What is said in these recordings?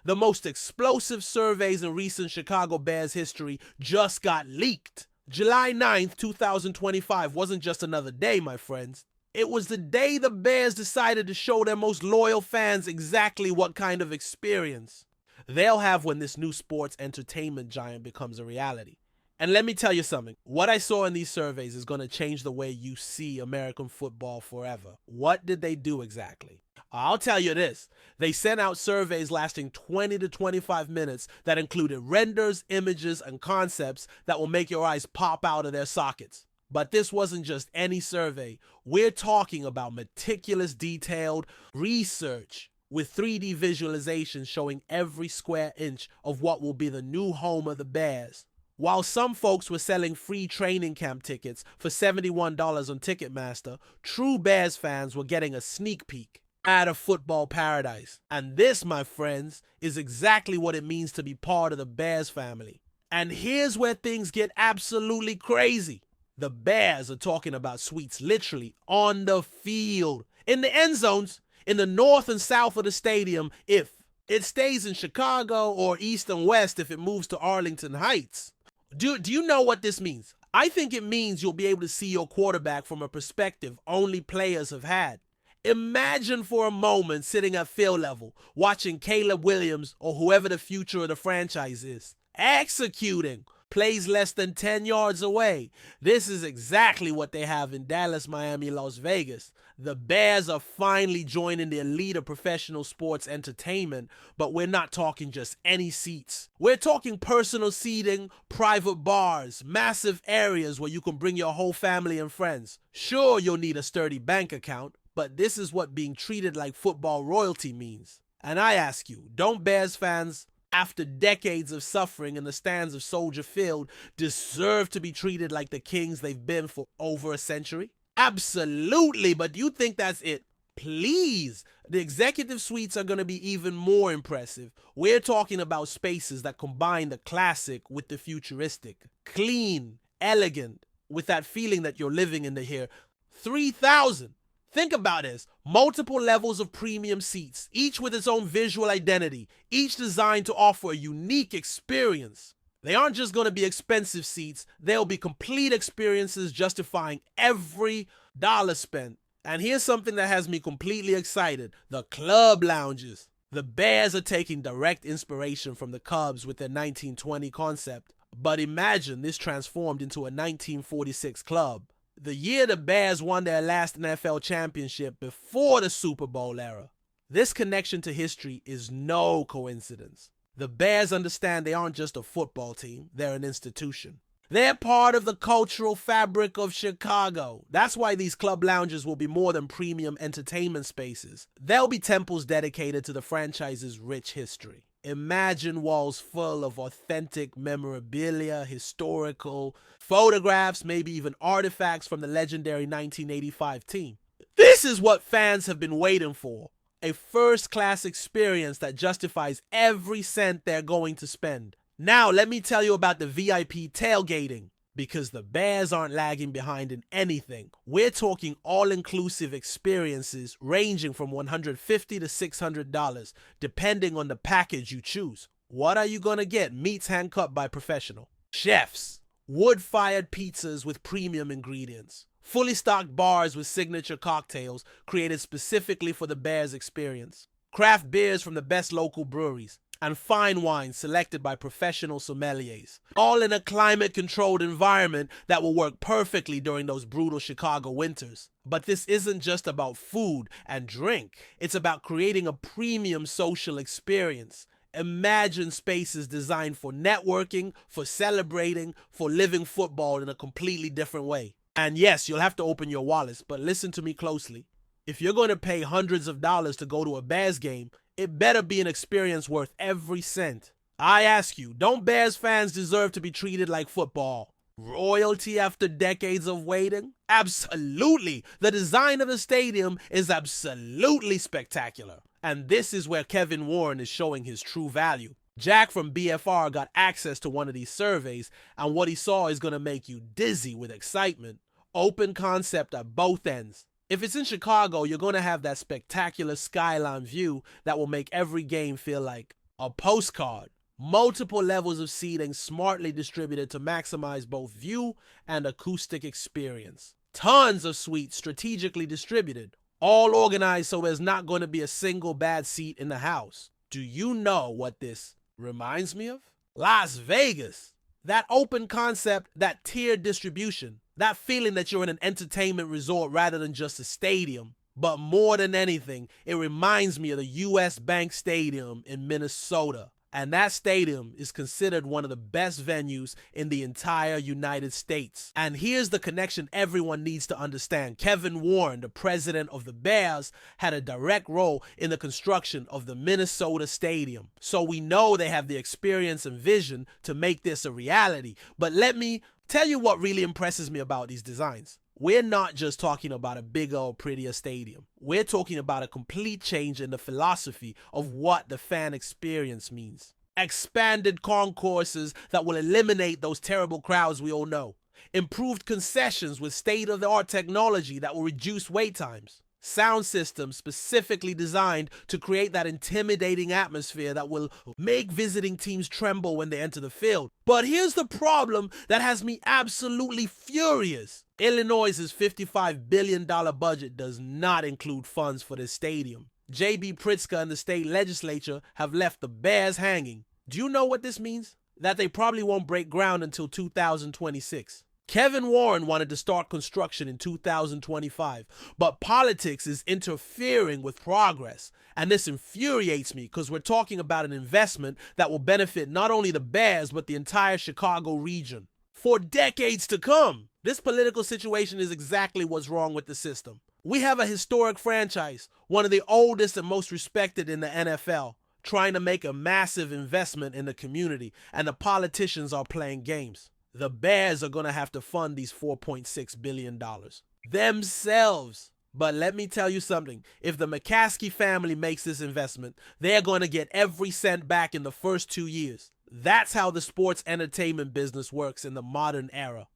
The most explosive surveys in recent Chicago Bears history just got leaked. July 9th, 2025 wasn't just another day, my friends. It was the day the Bears decided to show their most loyal fans exactly what kind of experience they'll have when this new sports entertainment giant becomes a reality. And let me tell you something. What I saw in these surveys is going to change the way you see American football forever. What did they do exactly? I'll tell you this. They sent out surveys lasting 20 to 25 minutes that included renders, images, and concepts that will make your eyes pop out of their sockets. But this wasn't just any survey. We're talking about meticulous, detailed research with 3D visualizations showing every square inch of what will be the new home of the Bears. While some folks were selling free training camp tickets for $71 on Ticketmaster, true Bears fans were getting a sneak peek at a football paradise. And this, my friends, is exactly what it means to be part of the Bears family. And here's where things get absolutely crazy. The Bears are talking about suites literally on the field, in the end zones, in the north and south of the stadium if it stays in Chicago, or east and west if it moves to Arlington Heights. Do you know what this means? I think it means you'll be able to see your quarterback from a perspective only players have had. Imagine for a moment sitting at field level, watching Caleb Williams or whoever the future of the franchise is, executing plays less than 10 yards away. This is exactly what they have in Dallas, Miami, Las Vegas. The Bears are finally joining the elite of professional sports entertainment, but we're not talking just any seats. We're talking personal seating, private bars, massive areas where you can bring your whole family and friends. Sure, you'll need a sturdy bank account, but this is what being treated like football royalty means. And I ask you, don't Bears fans, after decades of suffering in the stands of Soldier Field, deserve to be treated like the kings they've been for over a century? Absolutely, but do you think that's it? Please. The executive suites are going to be even more impressive. We're talking about spaces that combine the classic with the futuristic. Clean, elegant, with that feeling that you're living in the here. 3,000. Think about this. Multiple levels of premium seats, each with its own visual identity, each designed to offer a unique experience. They aren't just going to be expensive seats, they'll be complete experiences justifying every dollar spent. And here's something that has me completely excited: the club lounges. The Bears are taking direct inspiration from the Cubs with their 1920 concept, but imagine this transformed into a 1946 club. The year the Bears won their last NFL championship before the Super Bowl era. This connection to history is no coincidence. The Bears understand they aren't just a football team, they're an institution. They're part of the cultural fabric of Chicago. That's why these club lounges will be more than premium entertainment spaces. They'll be temples dedicated to the franchise's rich history. Imagine walls full of authentic memorabilia, historical photographs, maybe even artifacts from the legendary 1985 team. This is what fans have been waiting for. A first-class experience that justifies every cent they're going to spend. Now, let me tell you about the VIP tailgating, because the Bears aren't lagging behind in anything. We're talking all-inclusive experiences ranging from $150 to $600, depending on the package you choose. What are you going to get? Meats hand-cut by professional chefs, wood-fired pizzas with premium ingredients, fully stocked bars with signature cocktails created specifically for the Bears experience, craft beers from the best local breweries, and fine wines selected by professional sommeliers, all in a climate-controlled environment that will work perfectly during those brutal Chicago winters. But this isn't just about food and drink. It's about creating a premium social experience. Imagine spaces designed for networking, for celebrating, for living football in a completely different way. And yes, you'll have to open your wallets, but listen to me closely. If you're going to pay hundreds of dollars to go to a Bears game, it better be an experience worth every cent. I ask you, don't Bears fans deserve to be treated like football royalty after decades of waiting? Absolutely. The design of the stadium is absolutely spectacular. And this is where Kevin Warren is showing his true value. Jack from BFR got access to one of these surveys, and what he saw is going to make you dizzy with excitement. Open concept at both ends. If it's in Chicago, you're going to have that spectacular skyline view that will make every game feel like A postcard. Multiple levels of seating smartly distributed to maximize both view and acoustic experience. Tons of suites strategically distributed, all organized so there's not going to be a single bad seat in the house. Do you know what this reminds me of? Las Vegas. That open concept, that tiered distribution, that feeling that you're in an entertainment resort rather than just a stadium. But more than anything, it reminds me of the US Bank Stadium in Minnesota. And that stadium is considered one of the best venues in the entire United States. And here's the connection everyone needs to understand. Kevin Warren, the president of the Bears, had a direct role in the construction of the Minnesota Stadium. So we know they have the experience and vision to make this a reality. But let me tell you what really impresses me about these designs. We're not just talking about a bigger or prettier stadium. We're talking about a complete change in the philosophy of what the fan experience means. Expanded concourses that will eliminate those terrible crowds we all know. Improved concessions with state-of-the-art technology that will reduce wait times. Sound systems specifically designed to create that intimidating atmosphere that will make visiting teams tremble when they enter the field. But here's the problem that has me absolutely furious. Illinois' $55 billion budget does not include funds for this stadium. J.B. Pritzker and the state legislature have left the Bears hanging. Do you know what this means? That they probably won't break ground until 2026. Kevin Warren wanted to start construction in 2025, but politics is interfering with progress. And this infuriates me because we're talking about an investment that will benefit not only the Bears, but the entire Chicago region for decades to come. This political situation is exactly what's wrong with the system. We have a historic franchise, one of the oldest and most respected in the NFL, trying to make a massive investment in the community, and the politicians are playing games. The Bears are going to have to fund these $4.6 billion themselves. But let me tell you something. If the McCaskey family makes this investment, they're going to get every cent back in the first 2 years. That's how the sports entertainment business works in the modern era.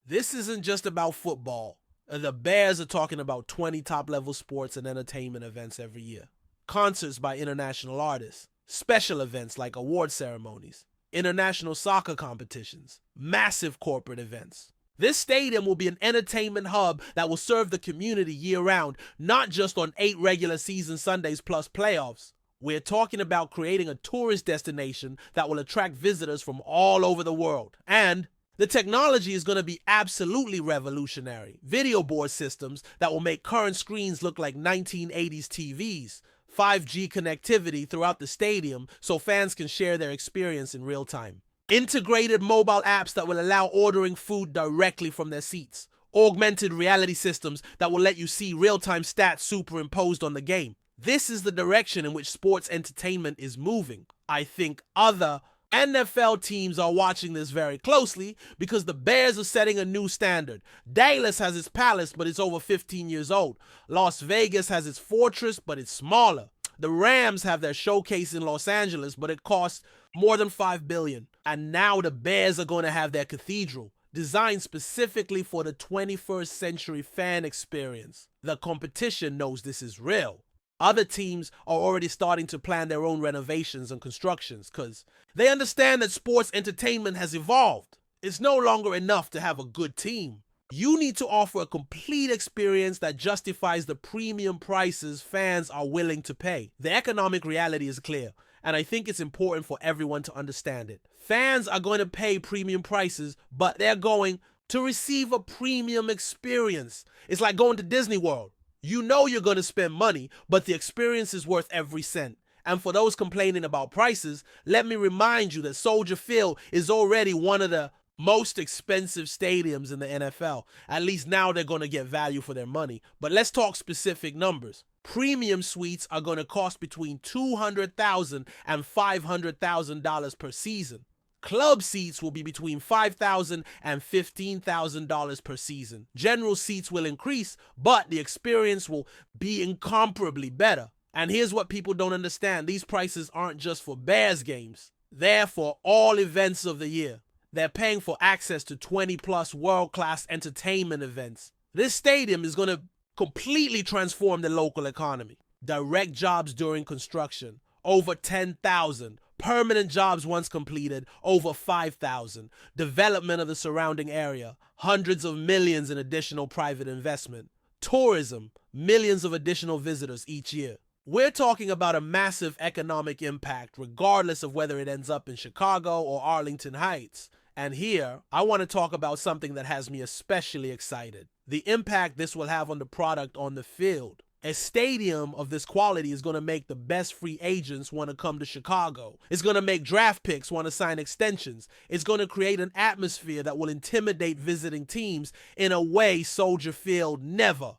This isn't just about football. The Bears are talking about 20 top-level sports and entertainment events every year. Concerts by international artists, special events like award ceremonies, international soccer competitions, massive corporate events. This stadium will be an entertainment hub that will serve the community year-round, not just on 8 regular season Sundays plus playoffs. We're talking about creating a tourist destination that will attract visitors from all over the world. And the technology is going to be absolutely revolutionary. Video board systems that will make current screens look like 1980s TVs. 5G connectivity throughout the stadium so fans can share their experience in real time. Integrated mobile apps that will allow ordering food directly from their seats. Augmented reality systems that will let you see real-time stats superimposed on the game. This is the direction in which sports entertainment is moving. I think other NFL teams are watching this very closely because the Bears are setting a new standard. Dallas has its palace, but it's over 15 years old. Las Vegas has its fortress, but it's smaller. The Rams have their showcase in Los Angeles, but it costs more than $5 billion. And now the Bears are going to have their cathedral, designed specifically for the 21st century fan experience. The competition knows this is real. Other teams are already starting to plan their own renovations and constructions because they understand that sports entertainment has evolved. It's no longer enough to have a good team. You need to offer a complete experience that justifies the premium prices fans are willing to pay. The economic reality is clear, and I think it's important for everyone to understand it. Fans are going to pay premium prices, but they're going to receive a premium experience. It's like going to Disney World. You know you're going to spend money, but the experience is worth every cent. And for those complaining about prices, let me remind you that Soldier Field is already one of the most expensive stadiums in the NFL. At least now they're going to get value for their money. But let's talk specific numbers. Premium suites are going to cost between $200,000 and $500,000 per season. Club seats will be between $5,000 and $15,000 per season. General seats will increase, but the experience will be incomparably better. And here's what people don't understand. These prices aren't just for Bears games. They're for all events of the year. They're paying for access to 20-plus world-class entertainment events. This stadium is going to completely transform the local economy. Direct jobs during construction. over 10,000. Permanent jobs once completed, over 5,000. Development of the surrounding area, hundreds of millions in additional private investment. Tourism, millions of additional visitors each year. We're talking about a massive economic impact, regardless of whether it ends up in Chicago or Arlington Heights. And here, I want to talk about something that has me especially excited. The impact this will have on the product on the field. A stadium of this quality is going to make the best free agents want to come to Chicago. It's going to make draft picks want to sign extensions. It's going to create an atmosphere that will intimidate visiting teams in a way Soldier Field never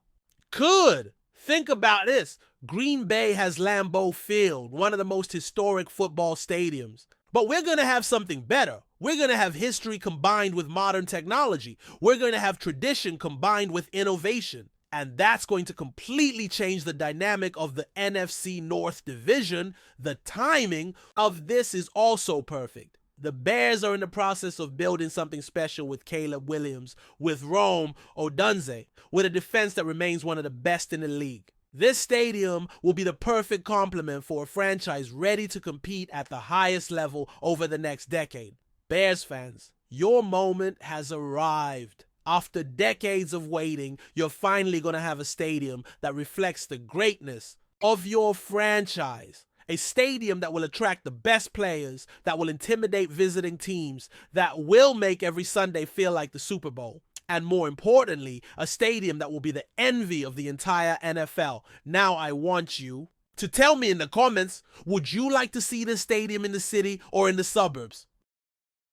could. Think about this. Green Bay has Lambeau Field, one of the most historic football stadiums. But we're going to have something better. We're going to have history combined with modern technology. We're going to have tradition combined with innovation. And that's going to completely change the dynamic of the NFC North division. The timing of this is also perfect. The Bears are in the process of building something special with Caleb Williams, with Rome Odunze, with a defense that remains one of the best in the league. This stadium will be the perfect complement for a franchise ready to compete at the highest level over the next decade. Bears fans, your moment has arrived. After decades of waiting, you're finally going to have a stadium that reflects the greatness of your franchise. A stadium that will attract the best players, that will intimidate visiting teams, that will make every Sunday feel like the Super Bowl. And more importantly, a stadium that will be the envy of the entire NFL. Now I want you to tell me in the comments, would you like to see this stadium in the city or in the suburbs?